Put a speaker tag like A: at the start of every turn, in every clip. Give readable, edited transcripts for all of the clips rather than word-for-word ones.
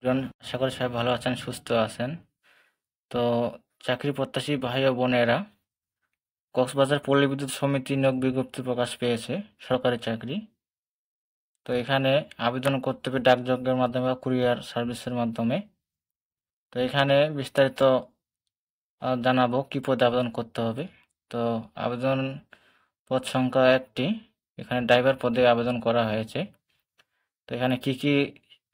A: আশা করি সবাই ভালো আছেন, সুস্থ আছেন। তো চাকরি প্রত্যাশী ভাই ও বোনেরা, কক্সবাজার পল্লী বিদ্যুৎ সমিতি নিয়োগ বিজ্ঞপ্তি প্রকাশ পেয়েছে, সরকারি চাকরি। তো এখানে আবেদন করতে হবে ডাকযোগের মাধ্যমে বা কুরিয়ার সার্ভিসের মাধ্যমে। তো এখানে বিস্তারিত জানাবো কি পদে আবেদন করতে হবে। তো আবেদন পদ সংখ্যা 1টি। এখানে ড্রাইভার পদে আবেদন করা হয়েছে। তো এখানে কি কি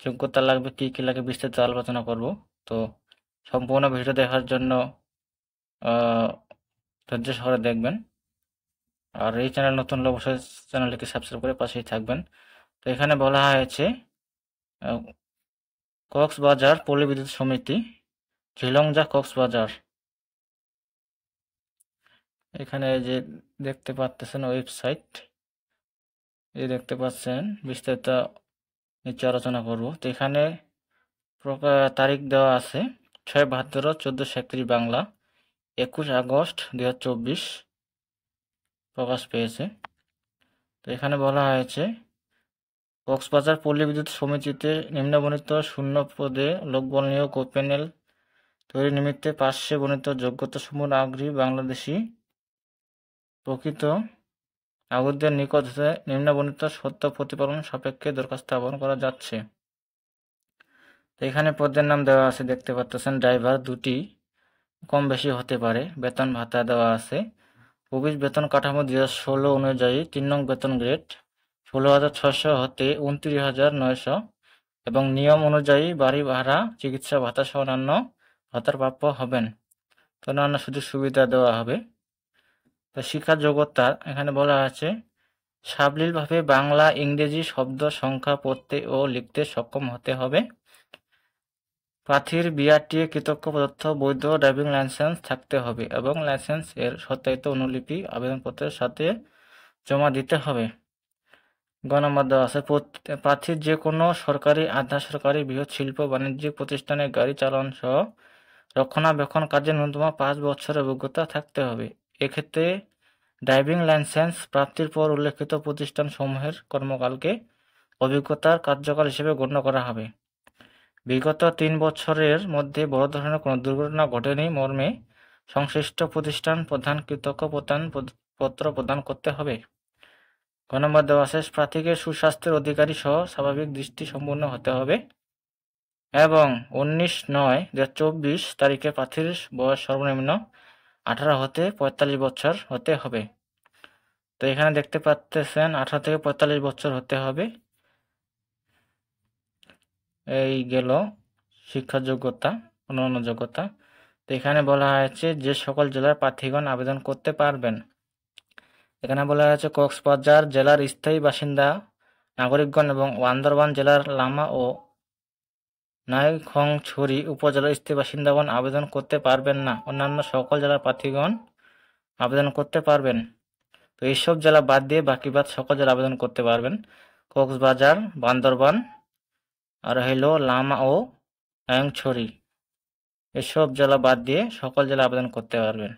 A: যোগ্যতা লাগবে, কি কি লাগে বিস্তারিত আলোচনা করব। তো সম্পূর্ণ ভিডিও দেখার জন্য ধৈর্য সহকারে দেখবেন। আর এই চ্যানেল নতুন হলে অবশ্যই চ্যানেলটিকে সাবস্ক্রাইব করে পাশেই থাকবেন। তো এখানে বলা হয়েছে কক্সবাজার পল্লী বিদ্যুৎ সমিতি, ঝিলংজা কক্সবাজার। এখানে যে দেখতে পাচ্ছেন ওয়েবসাইট, এই দেখতে পাচ্ছেন, বিস্তারিত নিচে আলোচনা করব। তো এখানে তারিখ দেওয়া আছে 6/12/1431 বাংলা, 21 আগস্ট 2024 প্রকাশ পেয়েছে। তো এখানে বলা হয়েছে কক্সবাজার পল্লী বিদ্যুৎ সমিতিতে নিম্নবর্ণিত শূন্য পদে লোকবল নিয়োগ ও প্যানেল তৈরি নিমিত্তে পার্শ্বে বর্ণিত যোগ্যতাসমূহ আগ্রহী বাংলাদেশি প্রকৃত নাগরিকদের নিকট হতে নিম্নবর্ণিত সত্য প্রতিপালন সাপেক্ষে দরখাস্ত আহ্বান করা যাচ্ছে। তো এখানে পদের নাম দেওয়া আছে, দেখতে পাচ্ছেন। ড্রাইভার 2টি, কম বেশি হতে পারে। বেতন ভাতা দেওয়া আছে। প্রবেশ বেতন কাঠামো 2016 অনুযায়ী 3 নং বেতন গ্রেড 16,600 হতে 29,900 এবং নিয়ম অনুযায়ী বাড়ি ভাড়া, চিকিৎসা ভাতা সহ অন্যান্য ভাতার প্রাপ্য হবেন। তো অন্যান্য সুযোগ সুবিধা দেওয়া হবে। তো শিক্ষার যোগ্যতা এখানে বলা আছে সাবলীলভাবে বাংলা ইংরেজি শব্দ সংখ্যা পড়তে ও লিখতে সক্ষম হতে হবে। প্রার্থীর বিআরটিএ কৃতজ্ঞ প্রদত্ত বৈধ ড্রাইভিং লাইসেন্স থাকতে হবে এবং লাইসেন্স এর সত্যায়িত অনুলিপি আবেদনপত্রের সাথে জমা দিতে হবে। গণনাম্বার দেওয়া আছে প্রার্থীর যে কোনো সরকারি, আধা সরকারি, বৃহৎ শিল্প বাণিজ্যিক প্রতিষ্ঠানে গাড়ি চালান সহ রক্ষণাবেক্ষণ কাজে ন্যূনতম 5 বছরের অভিজ্ঞতা থাকতে হবে। এক্ষেত্রে ড্রাইভিং লাইসেন্স প্রাপ্তির পর উল্লেখিত প্রতিষ্ঠান সমূহের কর্মকালকে অভিজ্ঞতার কার্যকাল হিসেবে গণ্য করা হবে। বিগত 3 বছরের মধ্যে বড় ধরনের কোনো দুর্ঘটনা ঘটেনি মর্মে সংশ্লিষ্ট প্রতিষ্ঠান প্রধান কৃতজ্ঞ পত্র প্রদান করতে হবে। গণনাম্বার দেওয়া আছে প্রার্থীকে সুস্বাস্থ্যের অধিকারী সহ স্বাভাবিক দৃষ্টি সম্পন্ন হতে হবে এবং 19/9/2024 তারিখে প্রার্থীর বয়স সর্বনিম্ন 18 হতে 45 বছর হতে হবে। তো এখানে দেখতে পাচ্ছেন 18 থেকে 45 বছর হতে হবে। এই গেল শিক্ষা যোগ্যতা, অন্যান্য যোগ্যতা। তো এখানে বলা হয়েছে যে সকল জেলার প্রার্থীগণ আবেদন করতে পারবেন। এখানে বলা হয়েছে কক্সবাজার জেলার স্থায়ী বাসিন্দা নাগরিকগণ এবং বান্দরবান জেলার লামা ও নাইখংছড়ি উপজেলার স্থায়ী বাসিন্দাগণ আবেদন করতে পারবেন না। অন্যান্য সকল জেলার প্রার্থীগণ আবেদন করতে পারবেন। তো এইসব জেলা বাদ দিয়ে বাকি সকল জেলা আবেদন করতে পারবেন। কক্সবাজার, বান্দরবান আর হইল লামা ও নাইখংছড়ি, এসব জেলা বাদ দিয়ে সকল জেলা আবেদন করতে পারবেন।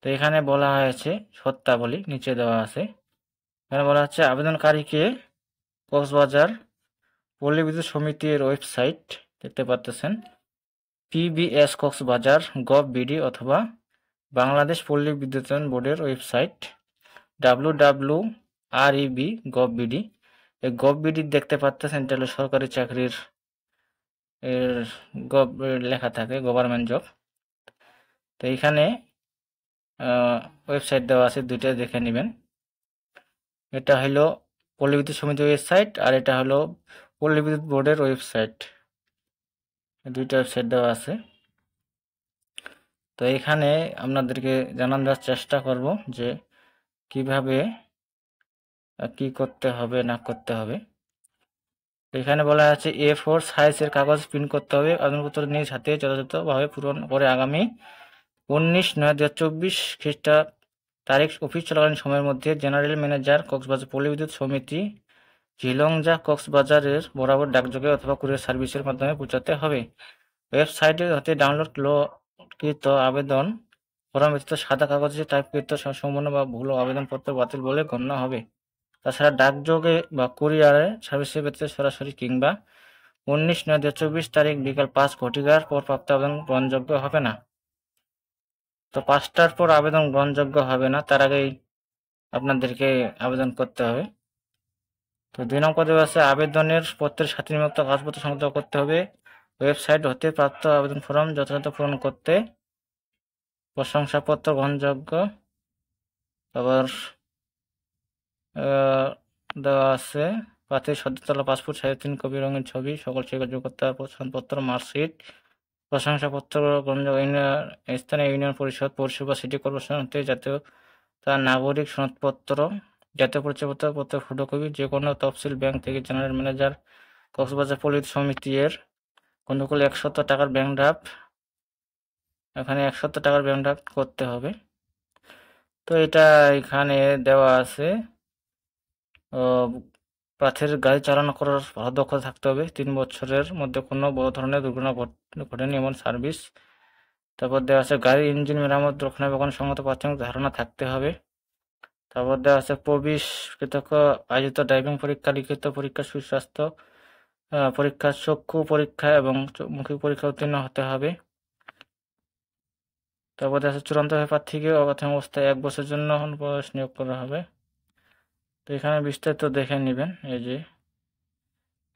A: তো এখানে বলা হয়েছে শর্তাবলী নিচে দেওয়া আছে। এখানে বলা হচ্ছে আবেদনকারীকে কক্সবাজার পল্লী বিদ্যুৎ সমিতির ওয়েবসাইট দেখতে পাচ্ছেন, PBS কক্সবাজার gov.bd অথবা বাংলাদেশ পল্লী বিদ্যুতায়ন বোর্ডের ওয়েবসাইট www.reb.gov.bd। এই gov.bd দেখতে পাচ্ছেন, এটা হলো সরকারি চাকরির লেখা থাকে, গভর্নমেন্ট জব। তো এইখানে ওয়েবসাইট দেওয়া আছে, দুইটা দেখে নেবেন। এটা হলো পল্লী বিদ্যুৎ সমিতির ওয়েবসাইট আর এটা হলো পল্লী বিদ্যুৎ বোর্ডের ওয়েবসাইট, দুইটা ওয়েবসাইট দেওয়া আছে। তো এখানে আপনাদেরকে জানানোর চেষ্টা করব যে কিভাবে কি করতে হবে না করতে হবে। এখানে বলা আছে A4 সাইজের কাগজ প্রিন্ট করতে হবে। আবেদনপত্র নিজ হাতে যথাযথভাবে পূরণ করে আগামী 19/9/2024 খ্রিস্টাব্দ তারিখ অফিস চলাকালীন সময়ের মধ্যে জেনারেল ম্যানেজার কক্সবাজার পল্লী বিদ্যুৎ সমিতি, ঝিলংজা কক্সবাজারের বরাবর ডাকযোগে অথবা কুরিয়ার সার্ভিসের মাধ্যমে পৌঁছাতে হবে। ওয়েবসাইটে হতে ডাউনলোডকৃত আবেদন ফরম ব্যতীত সাদা কাগজে টাইপকৃত সম্পূর্ণ বা ভুল আবেদনপত্র বাতিল বলে গণ্য হবে। তাছাড়া ডাকযোগে বা কুরিয়ারে সার্ভিসের ব্যতীত সরাসরি কিংবা 19/9/2024 তারিখ বিকাল 5 ঘটিকার পর প্রাপ্ত আবেদন গ্রহণযোগ্য হবে না। তো 5টার পর আবেদন গ্রহণযোগ্য হবে না, তার আগেই আপনাদেরকে আবেদন করতে হবে। তো 2 নং পদে আছে আবেদনের পত্রের সাথে নিম্নোক্ত কাগজপত্র সংগ্রহ করতে হবে। ওয়েবসাইট হতে প্রাপ্ত আবেদন ফর্ম যথাযথ পূরণ করতে, প্রশংসাপত্র গ্রহণযোগ্য, আবার দেওয়া আছে প্রার্থীর সদ্য তোলা পাসপোর্ট সাইজের 3 কপি রঙিন ছবি, সকল স্বীকার্য করতে হবে প্রশংসাপত্র, মার্কশিট, প্রশংসাপত্র গ্রহণযোগ্য স্থানীয় ইউনিয়ন পরিষদ, পৌরসভা, সিটি কর্পোরেশন হতে জাতীয় তার নাগরিক সনদপত্র, জাতীয় পরিচয়পত্র পত্রের ফটোকপি, যে কোনো তফসিল ব্যাংক থেকে জেনারেল ম্যানেজার কক্সবাজার পল্লী সমিতি এর অনুকূলে 100 টাকার ব্যাংক ড্রাফট, এখানে 100 টাকার ব্যাংক ড্রাফট করতে হবে। তো এটা এখানে দেওয়া আছে প্রার্থীর গাড়ি চালানো করার ভালো দক্ষতা থাকতে হবে, 3 বছরের মধ্যে কোনো বড় ধরনের দুর্ঘটনা ঘটেনি এমন সার্ভিস। তারপর দেওয়া আছে গাড়ির ইঞ্জিন মেরামত রক্ষণাবেক্ষণ সংগত প্রাথমিক ধারণা থাকতে হবে। তারপর দেওয়া আছে প্রবেশকৃত আয়োজিত ড্রাইভিং পরীক্ষা, লিখিত পরীক্ষা, সুস্বাস্থ্য পরীক্ষা, চক্ষু পরীক্ষা এবং মুখী পরীক্ষা উত্তীর্ণ হতে হবে। তারপর দেওয়া আছে চূড়ান্তভাবে প্রার্থীকে অপ্রাথমিক অবস্থায় 1 বছরের জন্য অনুপ্রবেশ নিয়োগ করা হবে। তো এখানে বিস্তারিত দেখে নেবেন। এই যে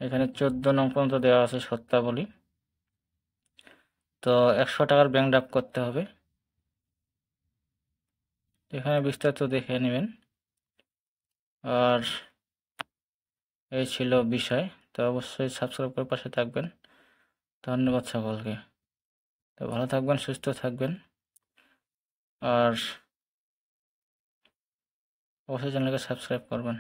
A: এখানে 14 নং পর্যন্ত দেওয়া আছে শর্তাবলী। তো 100 টাকার ব্যাংক ড্রাফট করতে হবে। এখানে বিস্তারিত দেখে নেবেন। আর এই ছিল বিষয়। তো অবশ্যই সাবস্ক্রাইব করে পাশে থাকবেন। ধন্যবাদ সকলকে। তো ভালো থাকবেন, সুস্থ থাকবেন। আর অবশ্যই চ্যানেলকে সাবস্ক্রাইব করবেন।